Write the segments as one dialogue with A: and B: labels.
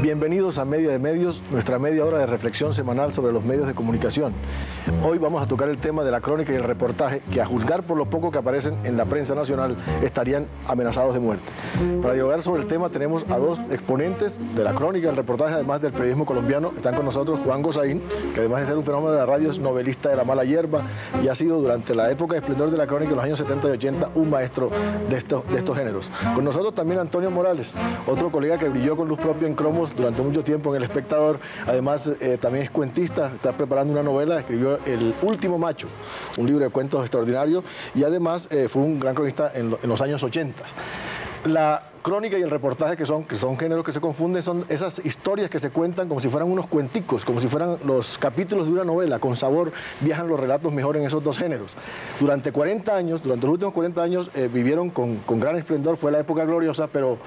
A: Bienvenidos a Media de Medios, nuestra media hora de reflexión semanal sobre los medios de comunicación. Hoy vamos a tocar el tema de la crónica y el reportaje que, a juzgar por lo poco que aparecen en la prensa nacional, estarían amenazados de muerte. Para dialogar sobre el tema tenemos a dos exponentes de la crónica y el reportaje, además del periodismo colombiano. Están con nosotros Juan Gozaín, que además de ser un fenómeno de la radio, es novelista de La Mala Hierba y ha sido durante la época de esplendor de la crónica en los años 70 y 80 un maestro de estos géneros. Con nosotros también Antonio Morales, otro colega que brilló con luz propia en cromos durante mucho tiempo en El Espectador. Además también es cuentista, está preparando una novela, escribió El Último Macho, un libro de cuentos extraordinario, y además fue un gran cronista en los años 80. La crónica y el reportaje, que son géneros que se confunden, son esas historias que se cuentan como si fueran unos cuenticos, como si fueran los capítulos de una novela. Con sabor viajan los relatos mejor en esos dos géneros. Durante 40 años, durante los últimos 40 años, vivieron con gran esplendor, fue la época gloriosa, pero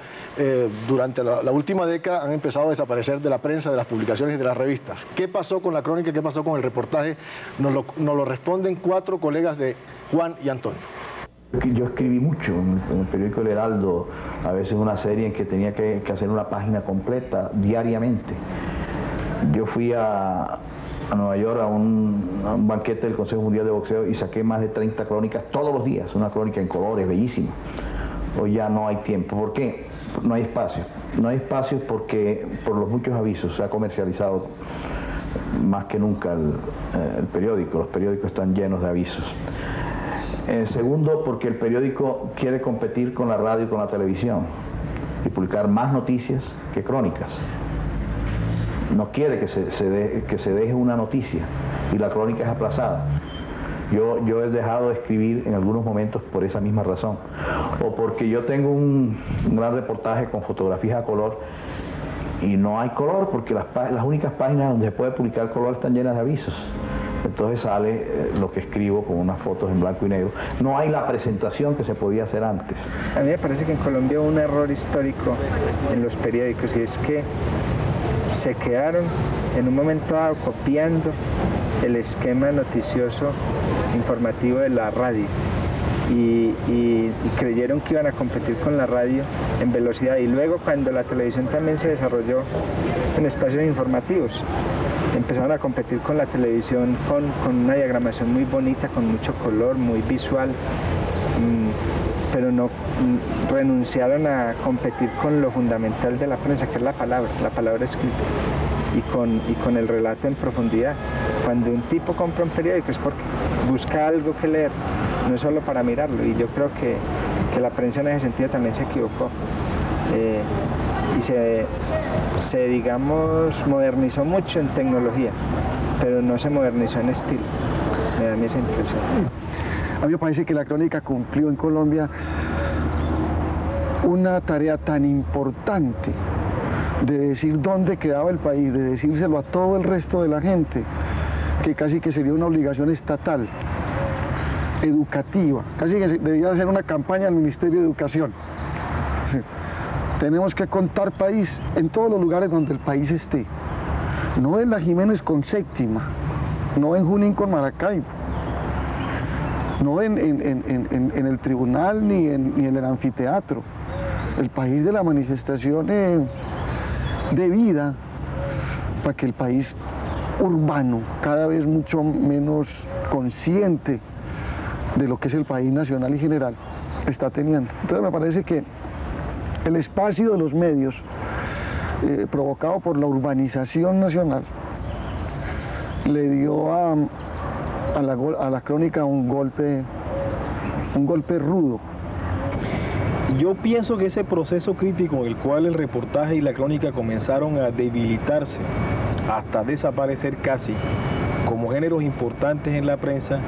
A: durante la última década han empezado a desaparecer de la prensa, de las publicaciones y de las revistas. ¿Qué pasó con la crónica? ¿Qué pasó con el reportaje? Nos lo responden cuatro colegas de Juan y Antonio.
B: Yo escribí mucho en el periódico El Heraldo, a veces una serie en que tenía que hacer una página completa diariamente. Yo fui a Nueva York a un banquete del Consejo Mundial de Boxeo y saqué más de 30 crónicas todos los días, una crónica en colores, bellísima. Hoy ya no hay tiempo. ¿Por qué? No hay espacio. No hay espacio porque por los muchos avisos se ha comercializado más que nunca el periódico. Los periódicos están llenos de avisos. Segundo, porque el periódico quiere competir con la radio y con la televisión y publicar más noticias que crónicas. No quiere que se deje una noticia y la crónica es aplazada. Yo he dejado de escribir en algunos momentos por esa misma razón. O porque yo tengo un gran reportaje con fotografías a color y no hay color porque las únicas páginas donde se puede publicar color están llenas de avisos. Entonces sale lo que escribo con unas fotos en blanco y negro. No hay la presentación que se podía hacer antes.
C: A mí me parece que en Colombia hubo un error histórico en los periódicos, y es que se quedaron en un momento dado copiando el esquema noticioso informativo de la radio y creyeron que iban a competir con la radio en velocidad, y luego cuando la televisión también se desarrolló en espacios informativos, empezaron a competir con la televisión con una diagramación muy bonita, con mucho color, muy visual, pero no renunciaron a competir con lo fundamental de la prensa, que es la palabra escrita, y con el relato en profundidad. Cuando un tipo compra un periódico es porque busca algo que leer, no es solo para mirarlo, y yo creo que la prensa en ese sentido también se equivocó. Y se digamos, modernizó mucho en tecnología, pero no se modernizó en estilo. Me da esa impresión.
D: A mí me parece que la crónica cumplió en Colombia una tarea tan importante de decir dónde quedaba el país, de decírselo a todo el resto de la gente, que casi que sería una obligación estatal, educativa, casi que debía hacer una campaña al Ministerio de Educación. Sí. Tenemos que contar país en todos los lugares donde el país esté. No en la Jiménez con Séptima, no en Junín con Maracaibo, no en el tribunal ni en el anfiteatro. El país de la manifestación de vida, para que el país urbano, cada vez mucho menos consciente de lo que es el país nacional y general, está teniendo. Entonces me parece que el espacio de los medios, provocado por la urbanización nacional, le dio a la crónica un golpe rudo.
E: Yo pienso que ese proceso crítico en el cual el reportaje y la crónica comenzaron a debilitarse, hasta desaparecer casi, como géneros importantes en la prensa,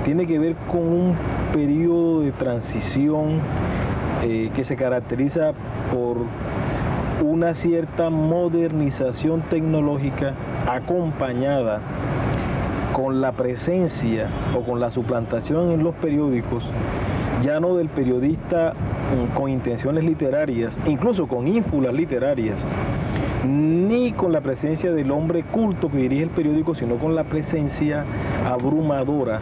E: tiene que ver con un periodo de transición que se caracteriza por una cierta modernización tecnológica acompañada con la presencia o con la suplantación en los periódicos, ya no del periodista con intenciones literarias, incluso con ínfulas literarias, ni con la presencia del hombre culto que dirige el periódico, sino con la presencia abrumadora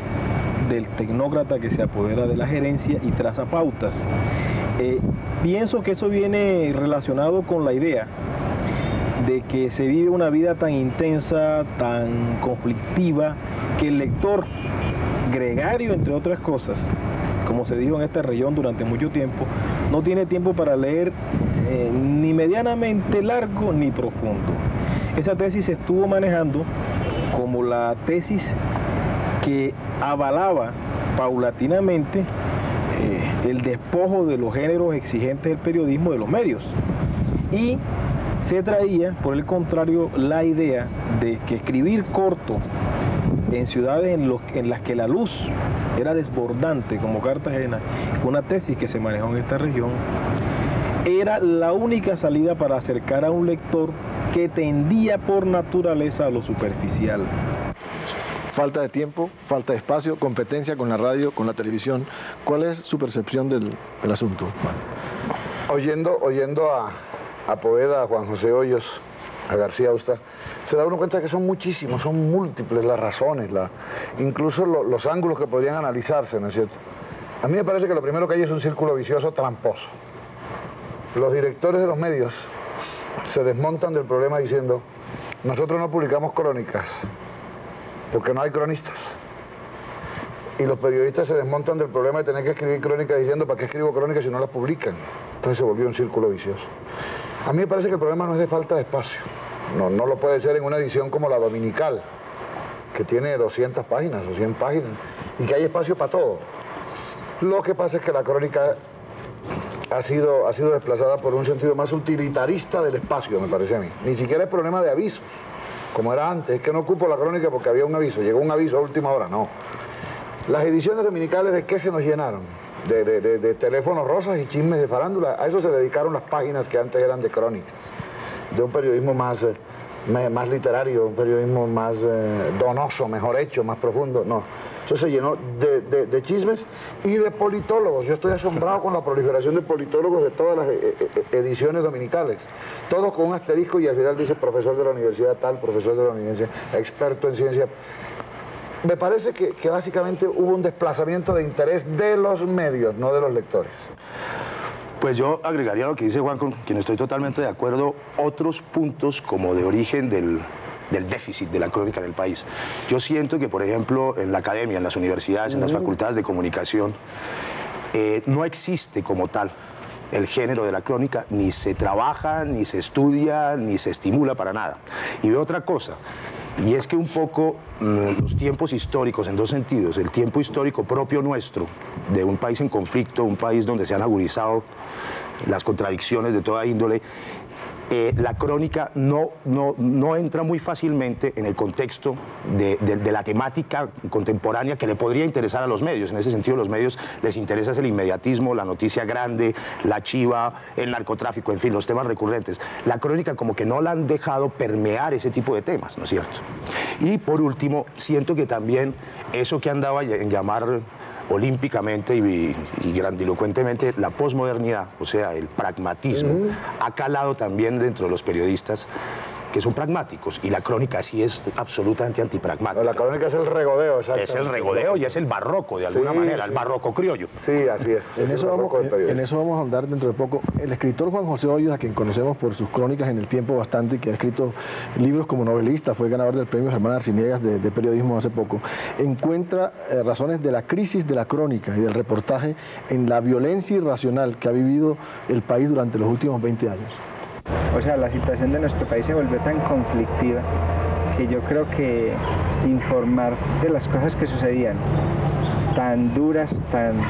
E: del tecnócrata que se apodera de la gerencia y traza pautas. Pienso que eso viene relacionado con la idea de que se vive una vida tan intensa, tan conflictiva, que el lector gregario, entre otras cosas, como se dijo en esta región durante mucho tiempo, no tiene tiempo para leer ni medianamente largo ni profundo. Esa tesis se estuvo manejando como la tesis que avalaba paulatinamente el despojo de los géneros exigentes del periodismo de los medios. Y se traía, por el contrario, la idea de que escribir corto en ciudades en las que la luz era desbordante, como Cartagena, fue una tesis que se manejó en esta región, era la única salida para acercar a un lector que tendía por naturaleza a lo superficial.
A: Falta de tiempo, falta de espacio, competencia con la radio, con la televisión. ¿Cuál es su percepción del asunto, Juan?
F: Oyendo a Poveda, a Juan José Hoyos, a García Austá, se da uno cuenta que son muchísimos, son múltiples las razones, incluso los ángulos que podrían analizarse, ¿no es cierto? A mí me parece que lo primero que hay es un círculo vicioso tramposo. Los directores de los medios se desmontan del problema diciendo: nosotros no publicamos crónicas porque no hay cronistas. Y los periodistas se desmontan del problema de tener que escribir crónicas diciendo: ¿para qué escribo crónicas si no las publican? Entonces se volvió un círculo vicioso. A mí me parece que el problema no es de falta de espacio. No lo puede ser en una edición como la dominical, que tiene 200 páginas o 100 páginas, y que hay espacio para todo. Lo que pasa es que la crónica ha sido desplazada por un sentido más utilitarista del espacio, me parece a mí. Ni siquiera es problema de avisos, como era antes. Es que no ocupo la crónica porque había un aviso, llegó un aviso a última hora, no. Las ediciones dominicales, ¿de qué se nos llenaron? De teléfonos rosas y chismes de farándula. A eso se dedicaron las páginas que antes eran de crónicas, de un periodismo más literario, un periodismo más donoso, mejor hecho, más profundo. No, eso se llenó de chismes y de politólogos. Yo estoy asombrado con la proliferación de politólogos de todas las ediciones dominicales, todos con un asterisco y al final dice profesor de la universidad tal, profesor de la universidad, experto en ciencia. Me parece que básicamente hubo un desplazamiento de interés de los medios, no de los lectores.
B: Pues yo agregaría lo que dice Juan, con quien estoy totalmente de acuerdo, otros puntos como de origen del déficit de la crónica del país. Yo siento que, por ejemplo, en la academia, en las universidades, en las facultades de comunicación, no existe como tal el género de la crónica, ni se trabaja, ni se estudia, ni se estimula para nada. Y veo otra cosa, y es que un poco los tiempos históricos, en dos sentidos, el tiempo histórico propio nuestro, de un país en conflicto, un país donde se han agudizado las contradicciones de toda índole, la crónica no entra muy fácilmente en el contexto de la temática contemporánea que le podría interesar a los medios. En ese sentido, los medios les interesa el inmediatismo, la noticia grande, la chiva, el narcotráfico, en fin, los temas recurrentes. La crónica como que no la han dejado permear ese tipo de temas, ¿no es cierto? Y por último, siento que también eso que andaba en llamar olímpicamente y grandilocuentemente la posmodernidad, o sea, el pragmatismo, ha calado también dentro de los periodistas que son pragmáticos, y la crónica sí es absolutamente antipragmática.
F: La crónica es el regodeo, exacto.
B: Es el regodeo y es el barroco, de alguna manera, el barroco criollo.
F: Sí, así es.
A: En eso vamos a ahondar dentro de poco. El escritor Juan José Hoyos, a quien conocemos por sus crónicas en el tiempo bastante, que ha escrito libros como novelista, fue ganador del premio Germán Arciniegas de periodismo hace poco, encuentra razones de la crisis de la crónica y del reportaje en la violencia irracional que ha vivido el país durante los últimos 20 años.
C: O sea, la situación de nuestro país se volvió tan conflictiva que yo creo que informar de las cosas que sucedían, tan duras, tan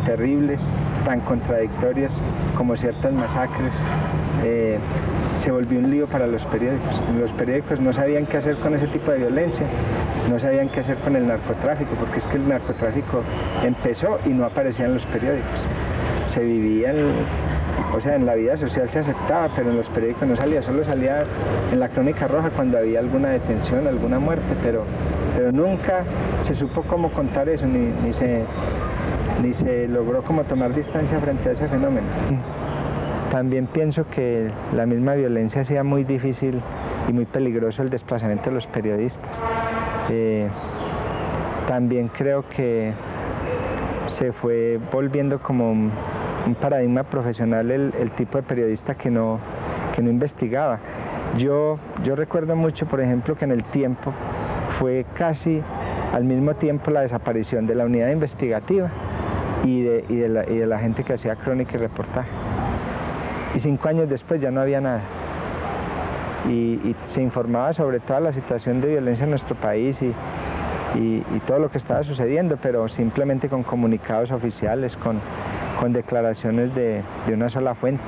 C: terribles, tan contradictorias como ciertas masacres, se volvió un lío para los periódicos. Los periódicos no sabían qué hacer con ese tipo de violencia, no sabían qué hacer con el narcotráfico, porque es que el narcotráfico empezó y no aparecía en los periódicos. Se vivía o sea, en la vida social se aceptaba, pero en los periódicos no salía, solo salía en la Crónica Roja cuando había alguna detención, alguna muerte, pero pero nunca se supo cómo contar eso, ni se logró como tomar distancia frente a ese fenómeno. También pienso que la misma violencia hacía muy difícil y muy peligroso el desplazamiento de los periodistas. También creo que se fue volviendo como un paradigma profesional el tipo de periodista que no investigaba. Yo recuerdo mucho, por ejemplo, que en El Tiempo fue casi al mismo tiempo la desaparición de la unidad investigativa y de la gente que hacía crónica y reportaje. Y 5 años después ya no había nada. Y se informaba sobre toda la situación de violencia en nuestro país y todo lo que estaba sucediendo, pero simplemente con comunicados oficiales, con declaraciones de una sola fuente,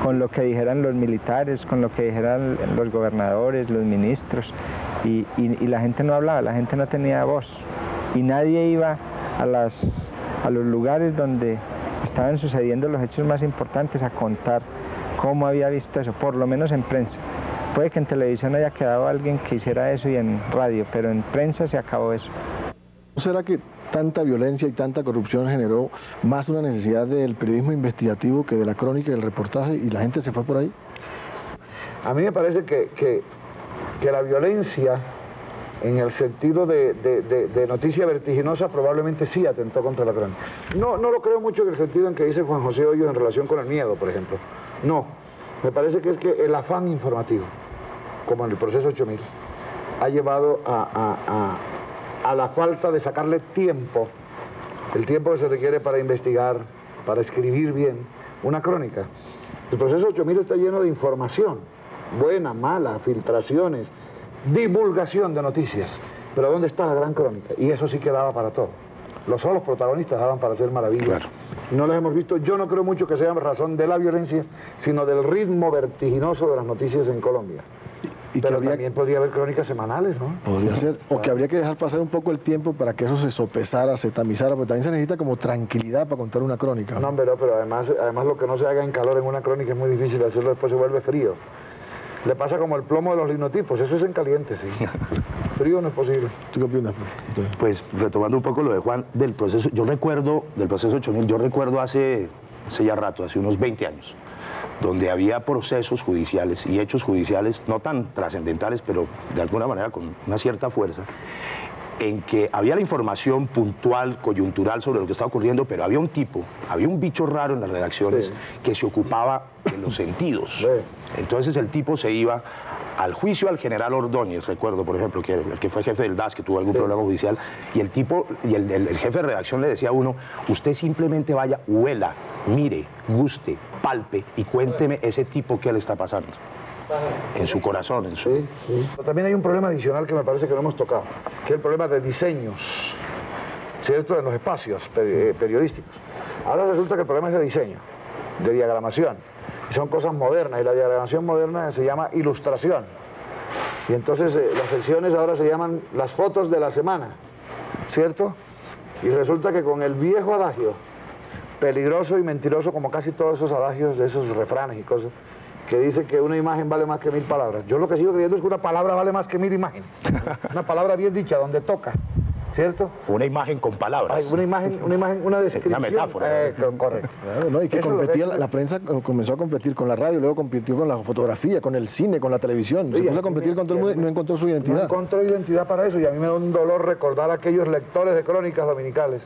C: con lo que dijeran los militares, con lo que dijeran los gobernadores, los ministros, y la gente no hablaba, la gente no tenía voz, y nadie iba a los lugares donde estaban sucediendo los hechos más importantes a contar cómo había visto eso, por lo menos en prensa. Puede que en televisión haya quedado alguien que hiciera eso y en radio, pero en prensa se acabó eso.
A: ¿No será que tanta violencia y tanta corrupción generó más una necesidad del periodismo investigativo que de la crónica y el reportaje y la gente se fue por ahí?
F: A mí me parece que la violencia, en el sentido de noticia vertiginosa, probablemente sí atentó contra la crónica. No lo creo mucho en el sentido en que dice Juan José Hoyos en relación con el miedo, por ejemplo. No, me parece que es que el afán informativo, como en el proceso 8000, ha llevado a la falta de sacarle tiempo, el tiempo que se requiere para investigar, para escribir bien una crónica. El proceso 8000 está lleno de información, buena, mala, filtraciones, divulgación de noticias. Pero ¿dónde está la gran crónica? Y eso sí que daba para todo. Los solos protagonistas daban para hacer maravillas. Claro. No las hemos visto. Yo no creo mucho que sea razón de la violencia, sino del ritmo vertiginoso de las noticias en Colombia. Pero también podría haber crónicas semanales, ¿no? Podría
A: ser. O que habría que dejar pasar un poco el tiempo para que eso se sopesara, se tamizara, porque también se necesita como tranquilidad para contar una crónica.
F: No, pero además lo que no se haga en calor en una crónica es muy difícil hacerlo, después se vuelve frío. Le pasa como el plomo de los linotipos, eso es en caliente, sí. Frío no es posible.
A: ¿Tú qué opinas?
G: Pues retomando un poco lo de Juan, del proceso, yo recuerdo, del proceso 8000, yo recuerdo hace ya rato, hace unos 20 años, donde había procesos judiciales y hechos judiciales no tan trascendentales, pero de alguna manera con una cierta fuerza, en que había la información puntual, coyuntural sobre lo que estaba ocurriendo, pero había un bicho raro en las redacciones que se ocupaba de los sentidos. Entonces el tipo se iba al juicio al general Ordóñez, recuerdo, por ejemplo, el que fue jefe del DAS, que tuvo algún problema judicial, y el tipo, el jefe de redacción le decía a uno, usted simplemente vaya, huela, mire, guste, palpe y cuénteme ese tipo qué le está pasando. En su corazón, en su...
F: Sí. También hay un problema adicional que me parece que no hemos tocado, que es el problema de diseños, ¿cierto?, en los espacios periodísticos. Ahora resulta que el problema es de diseño, de diagramación, y son cosas modernas, y la diagramación moderna se llama ilustración. Y entonces las secciones ahora se llaman las fotos de la semana, ¿cierto? Y resulta que con el viejo adagio, peligroso y mentiroso como casi todos esos adagios, de esos refranes y cosas, que dice que una imagen vale más que 1000 palabras. Yo lo que sigo creyendo es que una palabra vale más que 1000 imágenes. Una palabra bien dicha, donde toca, ¿cierto?
G: Una imagen con palabras.
F: Una imagen, una descripción.
G: Una metáfora.
F: Correcto.
A: Claro, ¿no? Y que competía, la prensa comenzó a competir con la radio, luego compitió con la fotografía, con el cine, con la televisión. Se puso a competir con todo el mundo y no encontró su identidad.
F: No encontró identidad para eso, y a mí me da un dolor recordar a aquellos lectores de crónicas dominicales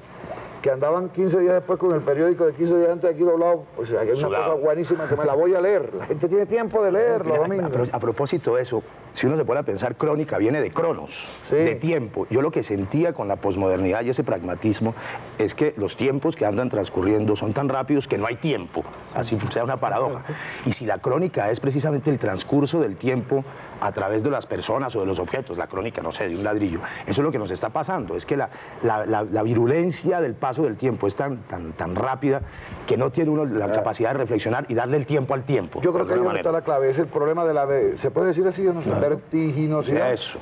F: que andaban 15 días después con el periódico de 15 días antes aquí doblado. O sea, que es una cosa buenísima que me la voy a leer. La gente tiene tiempo de leerlo, Domingo.
G: A propósito de eso, si uno se pone a pensar, crónica viene de cronos, de tiempo. Yo lo que sentía con la posmodernidad y ese pragmatismo es que los tiempos que andan transcurriendo son tan rápidos que no hay tiempo. Así sea una paradoja. Y si la crónica es precisamente el transcurso del tiempo a través de las personas o de los objetos, la crónica, no sé, de un ladrillo, eso es lo que nos está pasando. Es que la virulencia del paso del tiempo es tan rápida que no tiene uno la capacidad de reflexionar y darle el tiempo al tiempo.
F: Yo creo que ahí donde está la clave, es el problema de la... ¿Se puede decir así o no? Vertiginosidad.
G: Eso.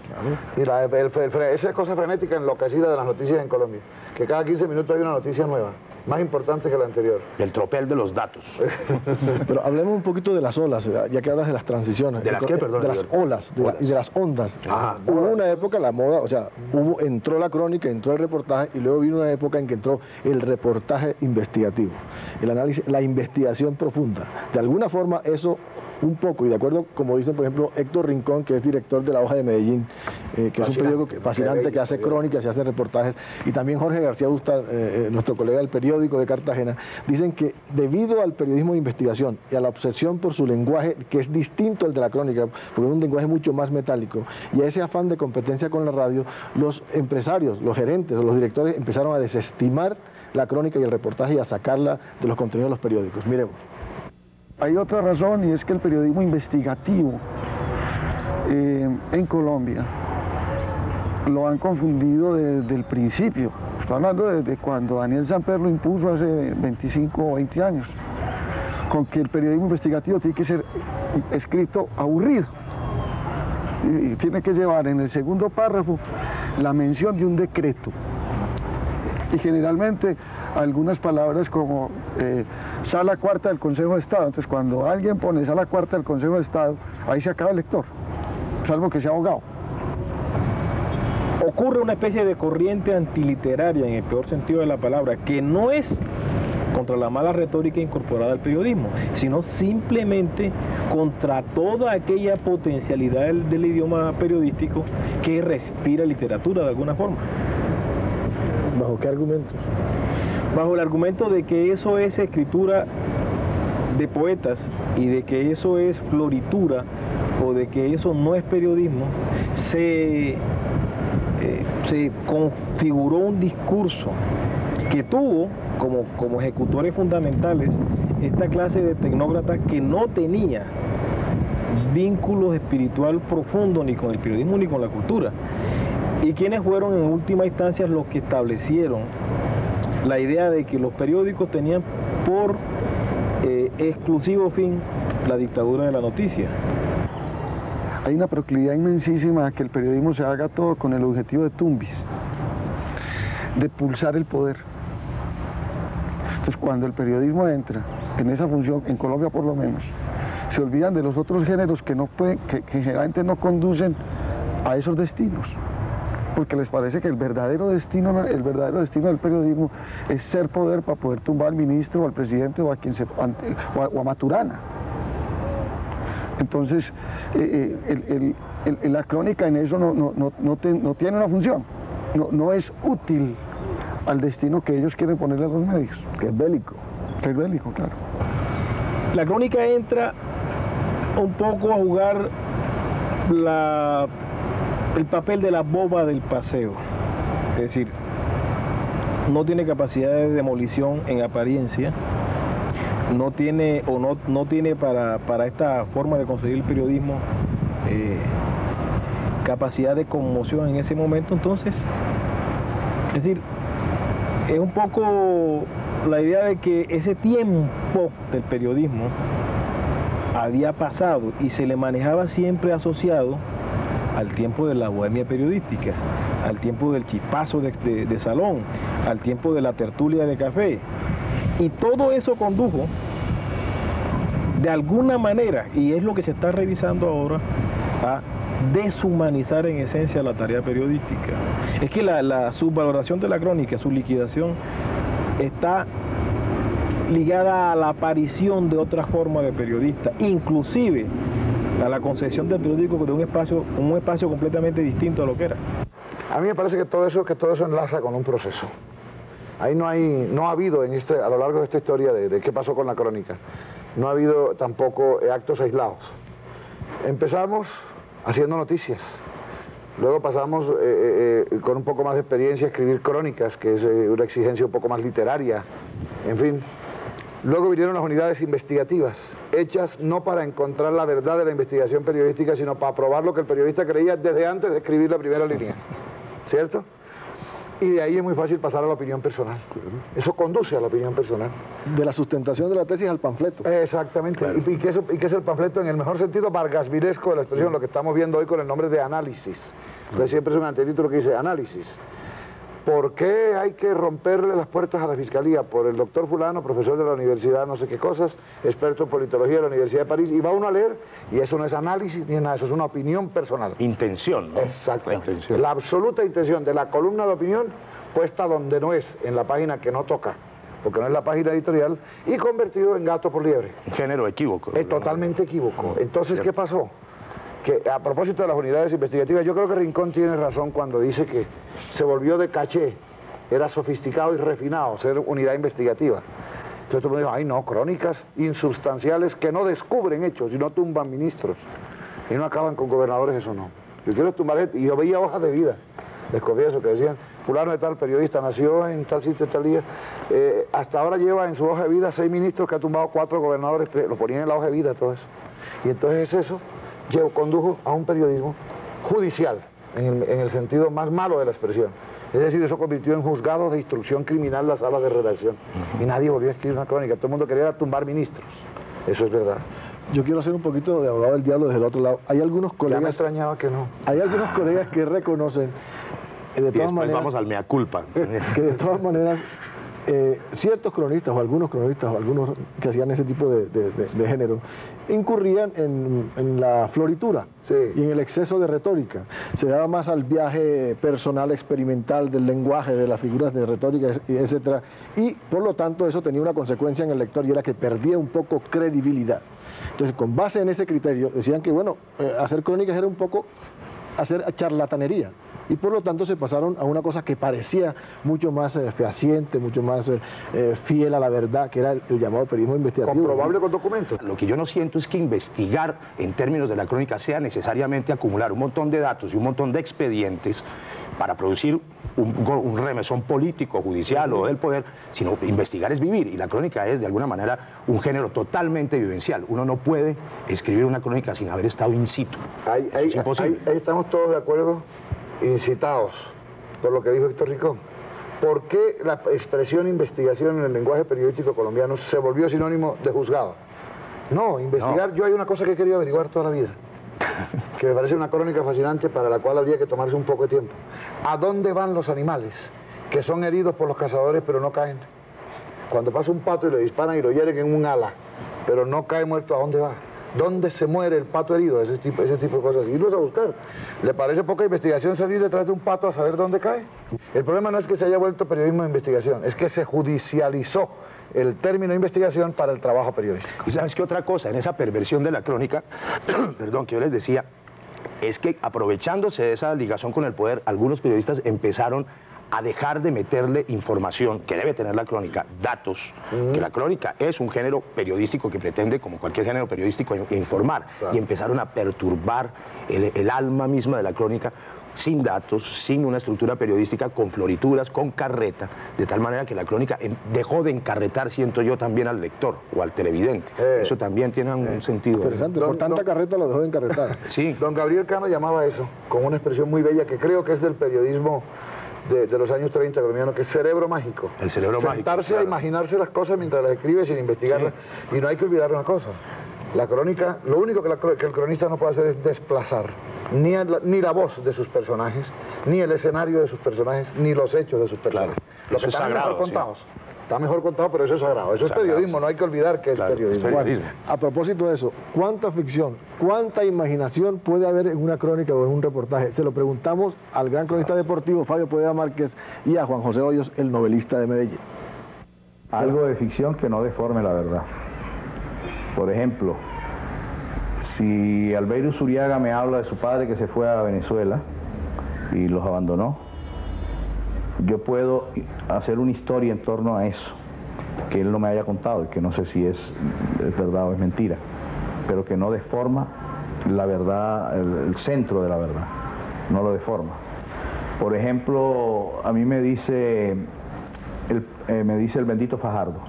F: Y esa cosa frenética enloquecida de las noticias en Colombia, que cada 15 minutos hay una noticia nueva. más importante que la anterior.
G: El tropel de los datos.
A: Pero hablemos un poquito de las olas, ya que hablas de las transiciones.
G: ¿De las qué, perdón?
A: De las olas, y de las ondas.
G: Ajá.
A: Hubo una época, la moda, o sea, entró la crónica, entró el reportaje, y luego vino una época en que entró el reportaje investigativo, el análisis, la investigación profunda. De alguna forma eso un poco, y de acuerdo, como dice por ejemplo Héctor Rincón, que es director de La Hoja de Medellín, que es un periódico fascinante, que hace crónicas y hace reportajes, y también Jorge García Busta, nuestro colega del periódico de Cartagena, dicen que debido al periodismo de investigación y a la obsesión por su lenguaje, que es distinto al de la crónica, porque es un lenguaje mucho más metálico, y a ese afán de competencia con la radio, los empresarios, los gerentes o los directores empezaron a desestimar la crónica y el reportaje y a sacarla de los contenidos de los periódicos. Miremos.
D: Hay otra razón, y es que el periodismo investigativo en Colombia lo han confundido desde el principio. Estoy hablando desde cuando Daniel Samper lo impuso hace 25 o 20 años, con que el periodismo investigativo tiene que ser escrito aburrido. Y tiene que llevar en el segundo párrafo la mención de un decreto. Y generalmente algunas palabras como Sala Cuarta del Consejo de Estado. Entonces cuando alguien pone Sala Cuarta del Consejo de Estado, ahí se acaba el lector, salvo que sea abogado.
E: Ocurre una especie de corriente antiliteraria, en el peor sentido de la palabra, que no es contra la mala retórica incorporada al periodismo, sino simplemente contra toda aquella potencialidad del idioma periodístico que respira literatura de alguna forma.
A: ¿Bajo qué argumentos?
E: Bajo el argumento de que eso es escritura de poetas y de que eso es floritura o de que eso no es periodismo, se configuró un discurso que tuvo como ejecutores fundamentales esta clase de tecnócratas que no tenía vínculos espiritual profundo ni con el periodismo ni con la cultura, y quienes fueron en última instancia los que establecieron la idea de que los periódicos tenían por exclusivo fin la dictadura de la noticia.
D: Hay una proclividad inmensísima a que el periodismo se haga todo con el objetivo de tumbis, de pulsar el poder. Entonces cuando el periodismo entra en esa función, en Colombia por lo menos, se olvidan de los otros géneros que generalmente no conducen a esos destinos, porque les parece que el verdadero destino del periodismo es ser poder para poder tumbar al ministro o al presidente o a Maturana. Entonces, la crónica en eso no tiene una función, no es útil al destino que ellos quieren ponerle a los medios.
A: Que es bélico.
D: Que es bélico, claro.
E: La crónica entra un poco a jugar el papel de la boba del paseo, es decir, no tiene capacidad de demolición en apariencia, no tiene para esta forma de conseguir el periodismo capacidad de conmoción en ese momento. Entonces, es decir, es un poco la idea de que ese tiempo del periodismo había pasado y se le manejaba siempre asociado al tiempo de la bohemia periodística, al tiempo del chispazo de salón, al tiempo de la tertulia de café. Y todo eso condujo, de alguna manera, y es lo que se está revisando ahora, a deshumanizar en esencia la tarea periodística. Es que la subvaloración de la crónica, su liquidación, está ligada a la aparición de otra forma de periodista, inclusive a la concepción del periódico de un espacio completamente distinto a lo que era.
F: A mí me parece que todo eso enlaza con un proceso. Ahí no ha habido a lo largo de esta historia de qué pasó con la crónica, no ha habido tampoco actos aislados. Empezamos haciendo noticias, luego pasamos con un poco más de experiencia a escribir crónicas, que es una exigencia un poco más literaria, en fin. Luego vinieron las unidades investigativas, hechas no para encontrar la verdad de la investigación periodística, sino para probar lo que el periodista creía desde antes de escribir la primera línea, ¿cierto? Y de ahí es muy fácil pasar a la opinión personal. Eso conduce a la opinión personal.
A: De la sustentación de la tesis al panfleto.
F: Exactamente. Claro. ¿Y qué es el panfleto? En el mejor sentido vargasvilesco de la expresión, lo que estamos viendo hoy con el nombre de análisis. Entonces siempre es un antetítulo que dice análisis. ¿Por qué hay que romperle las puertas a la Fiscalía? Por el doctor fulano, profesor de la universidad, no sé qué cosas, experto en politología de la Universidad de París, y va uno a leer, y eso no es análisis ni nada, eso es una opinión personal.
G: Intención, ¿no?
F: Exacto.
G: La intención.
F: La absoluta intención de la columna de opinión puesta donde no es, en la página que no toca, porque no es la página editorial, y convertido en gato por liebre.
G: Un género equívoco.
F: Es totalmente equívoco. Entonces, ¿qué pasó? Que a propósito de las unidades investigativas, yo creo que Rincón tiene razón cuando dice que se volvió de caché, era sofisticado y refinado ser unidad investigativa. Entonces todo el mundo dijo, ay no, crónicas insubstanciales que no descubren hechos y no tumban ministros y no acaban con gobernadores, eso no. Yo quiero tumbar gente, y yo veía hojas de vida, les confieso, que decían, fulano de tal periodista, nació en tal sitio, tal día, hasta ahora lleva en su hoja de vida 6 ministros que ha tumbado 4 gobernadores, lo ponían en la hoja de vida, todo eso. Y entonces eso condujo a un periodismo judicial, en el sentido más malo de la expresión. Es decir, eso convirtió en juzgados de instrucción criminal las salas de redacción. Y nadie volvió a escribir una crónica, todo el mundo quería tumbar ministros. Eso es verdad.
A: Yo quiero hacer un poquito de abogado del diablo desde el otro lado. Hay algunos colegas...
F: Ya me extrañaba que no.
A: Hay algunos colegas que reconocen, de todas maneras...
G: vamos al mea culpa.
A: Que de todas maneras, ciertos cronistas, o algunos que hacían ese tipo de género, incurrían en la floritura,
F: sí,
A: y en el exceso de retórica. Se daba más al viaje personal experimental del lenguaje, de las figuras de retórica, etc. Y por lo tanto eso tenía una consecuencia en el lector, y era que perdía un poco credibilidad. Entonces, con base en ese criterio, decían que bueno, hacer crónicas era un poco hacer charlatanería. Y por lo tanto se pasaron a una cosa que parecía mucho más fehaciente, mucho más fiel a la verdad, que era el llamado periodismo investigativo.
F: Comprobable con documentos.
G: Lo que yo no siento es que investigar en términos de la crónica sea necesariamente acumular un montón de datos y un montón de expedientes para producir un remesón político, judicial o del poder, sino investigar es vivir, y la crónica es de alguna manera un género totalmente vivencial. Uno no puede escribir una crónica sin haber estado in situ.
F: Ahí estamos todos de acuerdo, incitados por lo que dijo Héctor Rincón. ¿Por qué la expresión investigación en el lenguaje periodístico colombiano se volvió sinónimo de juzgado? No, investigar, no. Yo hay una cosa que he querido averiguar toda la vida, que me parece una crónica fascinante para la cual habría que tomarse un poco de tiempo. ¿A dónde van los animales que son heridos por los cazadores pero no caen? Cuando pasa un pato y le disparan y lo hieren en un ala, pero no cae muerto, ¿a dónde va? ¿Dónde se muere el pato herido? Ese tipo de cosas. Irlos a buscar. ¿Le parece poca investigación salir detrás de un pato a saber dónde cae? El problema no es que se haya vuelto periodismo de investigación, es que se judicializó el término investigación para el trabajo periodístico.
G: ¿Y sabes qué otra cosa? En esa perversión de la crónica, perdón, que yo les decía, es que aprovechándose de esa ligación con el poder, algunos periodistas empezaron a dejar de meterle información que debe tener la crónica, datos, que la crónica es un género periodístico que pretende, como cualquier género periodístico, informar, claro. Y empezaron a perturbar el alma misma de la crónica sin datos, sin una estructura periodística, con florituras, con carreta, de tal manera que la crónica dejó de encarretar, siento yo, también al lector o al televidente. Eso también tiene un sentido.
A: Interesante, por tanta carreta lo dejó de encarretar.
F: Sí. Don Gabriel Cano llamaba eso, con una expresión muy bella que creo que es del periodismo de los años 30 colombiano, que es cerebro mágico.
G: El cerebro mágico.
F: Sentarse
G: claro.
F: A imaginarse las cosas mientras las escribe sin investigarlas. Sí. Y no hay que olvidar una cosa. La crónica, lo único que el cronista no puede hacer es desplazar ni la voz de sus personajes, ni el escenario de sus personajes, ni los hechos de sus personajes.
G: Claro.
F: Lo que está mejor contados. Sí. Está mejor contado, pero eso es sagrado. Eso es periodismo, no hay que olvidar que claro, es periodismo.
A: Bueno, a propósito de eso, ¿cuánta ficción, cuánta imaginación puede haber en una crónica o en un reportaje? Se lo preguntamos al gran cronista deportivo Fabio Poveda Márquez y a Juan José Hoyos, el novelista de Medellín.
B: Algo de ficción que no deforme la verdad. Por ejemplo, si Albeiro Zuriaga me habla de su padre que se fue a Venezuela y los abandonó, yo puedo hacer una historia en torno a eso, que él no me haya contado y que no sé si es verdad o es mentira, pero que no deforma la verdad, el centro de la verdad, no lo deforma. Por ejemplo, a mí me dice el bendito Fajardo,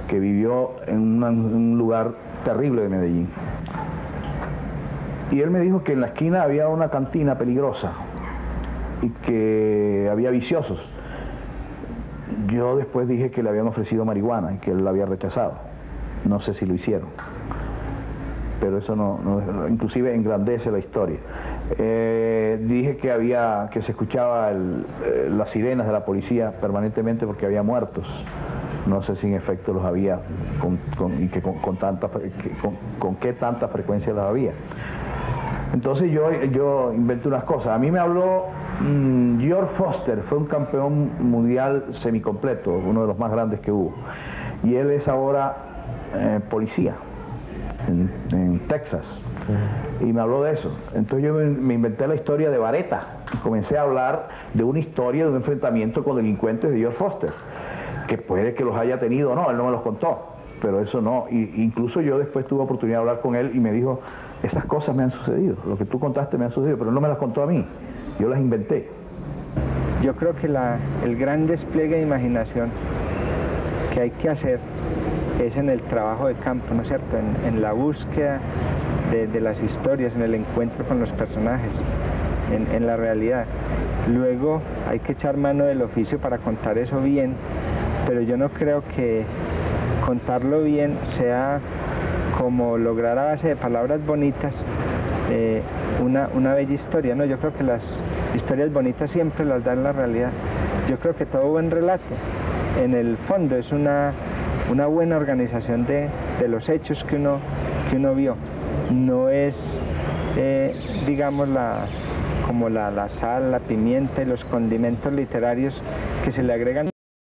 B: que vivió en un lugar terrible de Medellín. Y él me dijo que en la esquina había una cantina peligrosa y que había viciosos. Yo después dije que le habían ofrecido marihuana y que él la había rechazado. No sé si lo hicieron, pero eso no inclusive engrandece la historia. Dije que se escuchaba las sirenas de la policía permanentemente porque había muertos. No sé si en efecto los había, y que con qué tanta frecuencia los había. Entonces yo inventé unas cosas. A mí me habló George Foster, fue un campeón mundial semicompleto, uno de los más grandes que hubo. Y él es ahora policía en Texas. Y me habló de eso. Entonces yo me inventé la historia de Vareta y comencé a hablar de una historia de un enfrentamiento con delincuentes de George Foster, que puede que los haya tenido o no, él no me los contó, pero eso no. Incluso yo después tuve oportunidad de hablar con él y me dijo, esas cosas me han sucedido, lo que tú contaste me han sucedido, pero él no me las contó a mí, yo las inventé.
C: Yo creo que el gran despliegue de imaginación que hay que hacer es en el trabajo de campo, ¿no es cierto? En la búsqueda de las historias, en el encuentro con los personajes, en la realidad. Luego hay que echar mano del oficio para contar eso bien, pero yo no creo que contarlo bien sea como lograr a base de palabras bonitas una bella historia. No, yo creo que las historias bonitas siempre las da en la realidad. Yo creo que todo buen relato en el fondo es una buena organización de los hechos que uno vio. No es, digamos, como la sal, la pimienta y los condimentos literarios que se le agregan